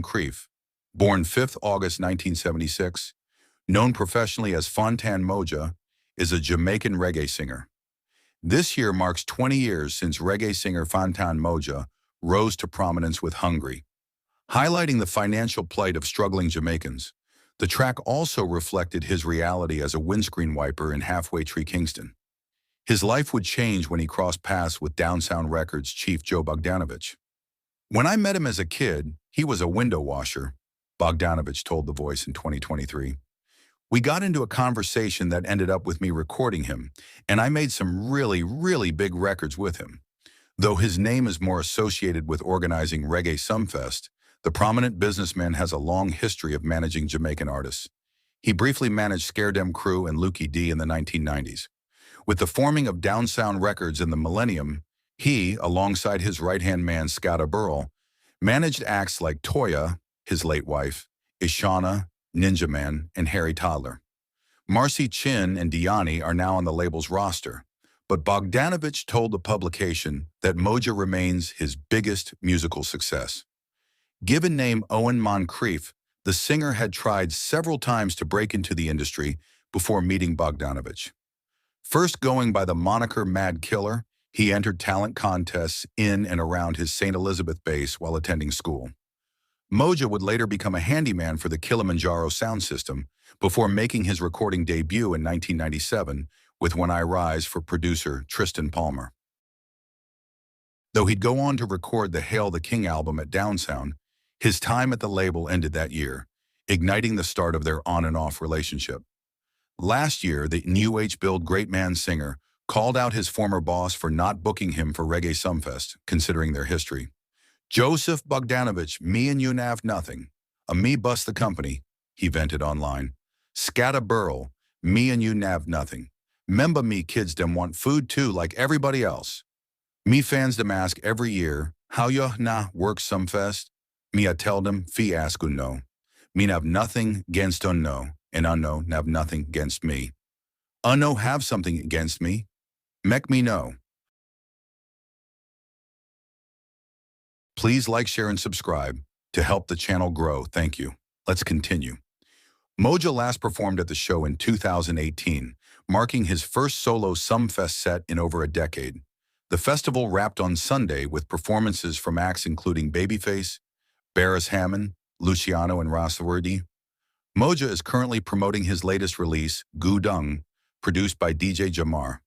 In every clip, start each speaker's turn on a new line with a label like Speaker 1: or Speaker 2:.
Speaker 1: Moncrieffe, born 5th August 1976, known professionally as Fantan Mojah, is a Jamaican reggae singer. This year marks 20 years since reggae singer Fantan Mojah rose to prominence with Hungry, highlighting the financial plight of struggling Jamaicans. The track also reflected his reality as a windscreen wiper in Halfway Tree, Kingston. His life would change when he crossed paths with Downsound Records chief Joe Bogdanovich. "When I met him as a kid, he was a window washer," Bogdanovich told The Voice in 2023. "We got into a conversation that ended up with me recording him, and I made some really big records with him." Though his name is more associated with organizing Reggae Sumfest, the prominent businessman has a long history of managing Jamaican artists. He briefly managed Scare Dem Crew and Lukie D in the 1990s. With the forming of Downsound Records in the millennium, he, alongside his right-hand man Scada Burrell, managed acts like Toya, his late wife, Ishana, Ninja Man, and Harry Toddler. Marcy Chin and Diani are now on the label's roster, but Bogdanovich told the publication that Mojah remains his biggest musical success. Given name Owen Moncrieffe, the singer had tried several times to break into the industry before meeting Bogdanovich. First going by the moniker Mad Killer, he entered talent contests in and around his St. Elizabeth base while attending school. Mojah would later become a handyman for the Kilimanjaro sound system before making his recording debut in 1997 with When I Rise for producer Tristan Palmer. Though he'd go on to record the Hail the King album at Downsound, his time at the label ended that year, igniting the start of their on and off relationship. Last year, the New Age-billed great man singer called out his former boss for not booking him for Reggae Sumfest, considering their history. "Joseph Bogdanovich, me and you nav nothing. A me bust the company," he vented online. "Scada Burrell, me and you nav nothing. Member me kids dem want food too like everybody else. Me fans dem ask every year, how yo na work Sumfest? Me I tell them, fee ask no. Me nav nothing against unno, and unno nav nothing against me. Unno have something against me. Mek me know." Please like, share, and subscribe to help the channel grow. Thank you. Let's continue. Mojah last performed at the show in 2018, marking his first solo Sumfest set in over a decade. The festival wrapped on Sunday with performances from acts including Babyface, Barris Hammond, Luciano, and Rasawardi. Mojah is currently promoting his latest release, Gudung, produced by DJ Jamar.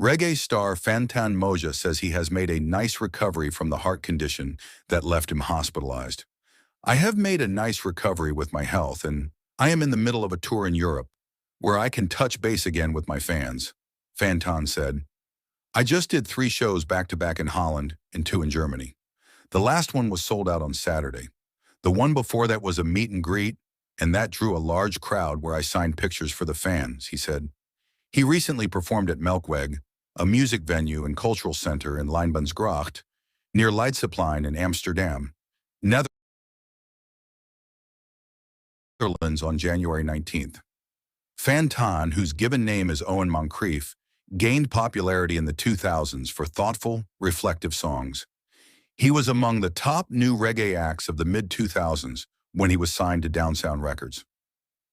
Speaker 1: Reggae star Fantan Mojah says he has made a nice recovery from the heart condition that left him hospitalized. "I have made a nice recovery with my health, and I am in the middle of a tour in Europe, where I can touch base again with my fans," Fantan said. "I just did 3 shows back-to-back in Holland and 2 in Germany. The last one was sold out on Saturday. The one before that was a meet and greet, and that drew a large crowd where I signed pictures for the fans," he said. He recently performed at Melkweg, a music venue and cultural center in Lijnbaansgracht, near Leidseplein in Amsterdam, Netherlands on January 19th. Fantan, whose given name is Owen Moncrieffe, gained popularity in the 2000s for thoughtful, reflective songs. He was among the top new reggae acts of the mid-2000s when he was signed to Downsound Records.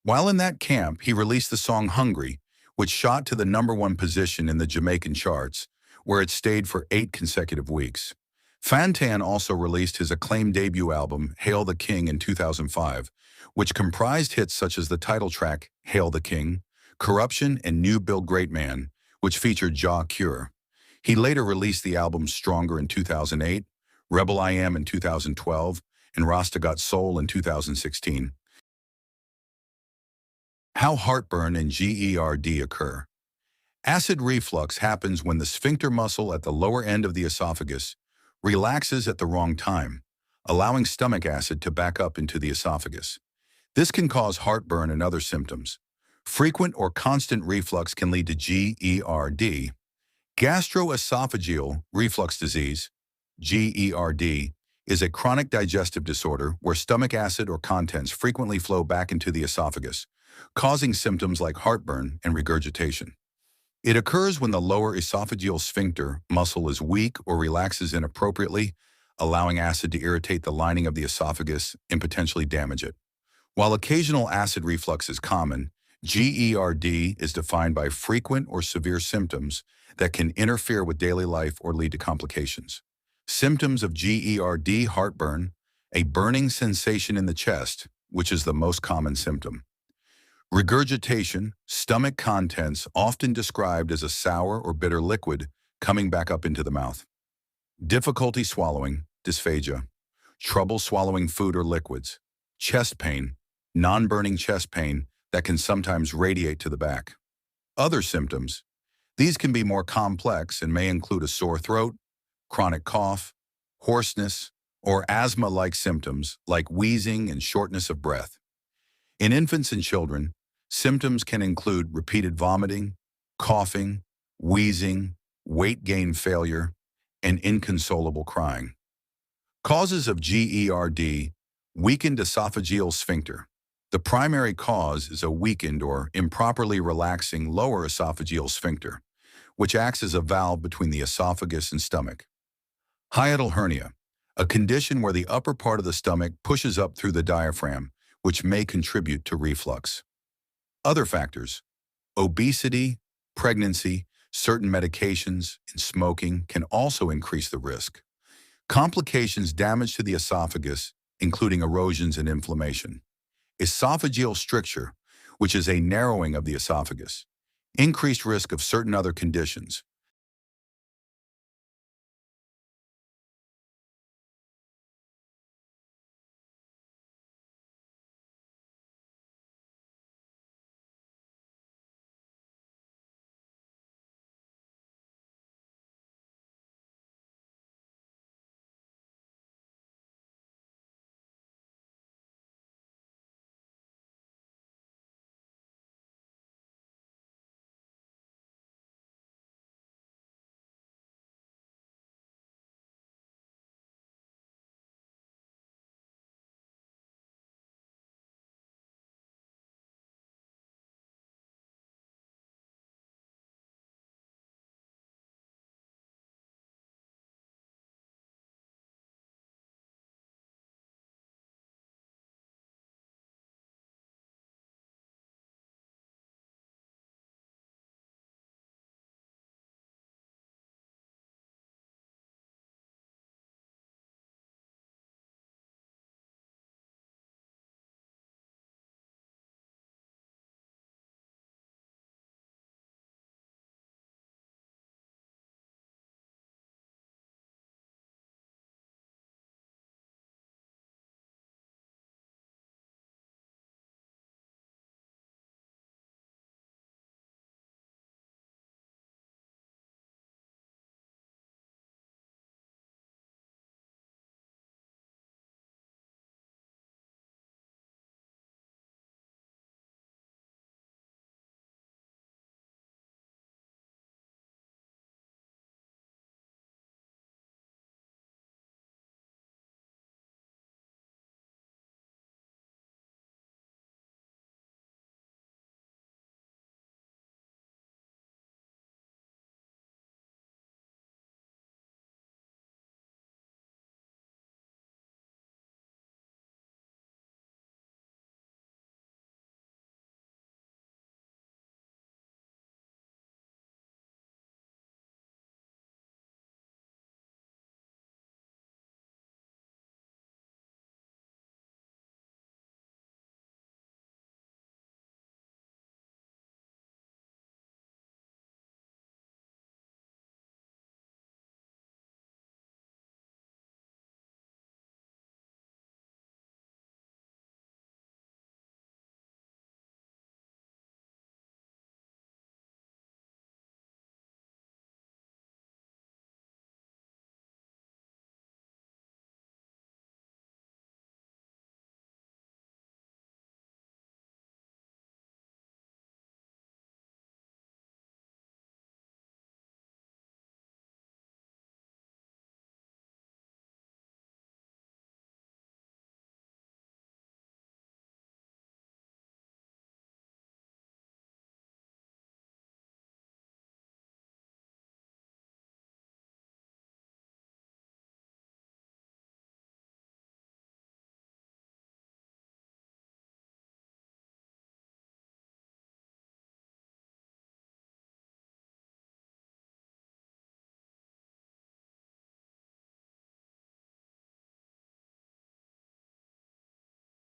Speaker 1: While in that camp, he released the song Hungry, which shot to the #1 position in the Jamaican charts, where it stayed for 8 consecutive weeks. Fantan also released his acclaimed debut album, Hail the King, in 2005, which comprised hits such as the title track, Hail the King, Corruption, and New Build Great Man, which featured Ja Cure. He later released the albums Stronger in 2008, Rebel I Am in 2012, and Rasta Got Soul in 2016. How heartburn and GERD occur. Acid reflux happens when the sphincter muscle at the lower end of the esophagus relaxes at the wrong time, allowing stomach acid to back up into the esophagus. This can cause heartburn and other symptoms. Frequent or constant reflux can lead to GERD. Gastroesophageal reflux disease, GERD, is a chronic digestive disorder where stomach acid or contents frequently flow back into the esophagus, causing symptoms like heartburn and regurgitation. It occurs when the lower esophageal sphincter muscle is weak or relaxes inappropriately, allowing acid to irritate the lining of the esophagus and potentially damage it. While occasional acid reflux is common, GERD is defined by frequent or severe symptoms that can interfere with daily life or lead to complications. Symptoms of GERD: heartburn, a burning sensation in the chest, which is the most common symptom. Regurgitation, stomach contents often described as a sour or bitter liquid coming back up into the mouth. Difficulty swallowing, dysphagia, trouble swallowing food or liquids. Chest pain, non-burning chest pain that can sometimes radiate to the back. Other symptoms. These can be more complex and may include a sore throat, chronic cough, hoarseness, or asthma-like symptoms like wheezing and shortness of breath. In infants and children, symptoms can include repeated vomiting, coughing, wheezing, weight gain failure, and inconsolable crying. Causes of GERD: weakened esophageal sphincter. The primary cause is a weakened or improperly relaxing lower esophageal sphincter, which acts as a valve between the esophagus and stomach. Hiatal hernia, a condition where the upper part of the stomach pushes up through the diaphragm, which may contribute to reflux. Other factors: obesity, pregnancy, certain medications, and smoking can also increase the risk. Complications: damage to the esophagus, including erosions and inflammation. Esophageal stricture, which is a narrowing of the esophagus. Increased risk of certain other conditions,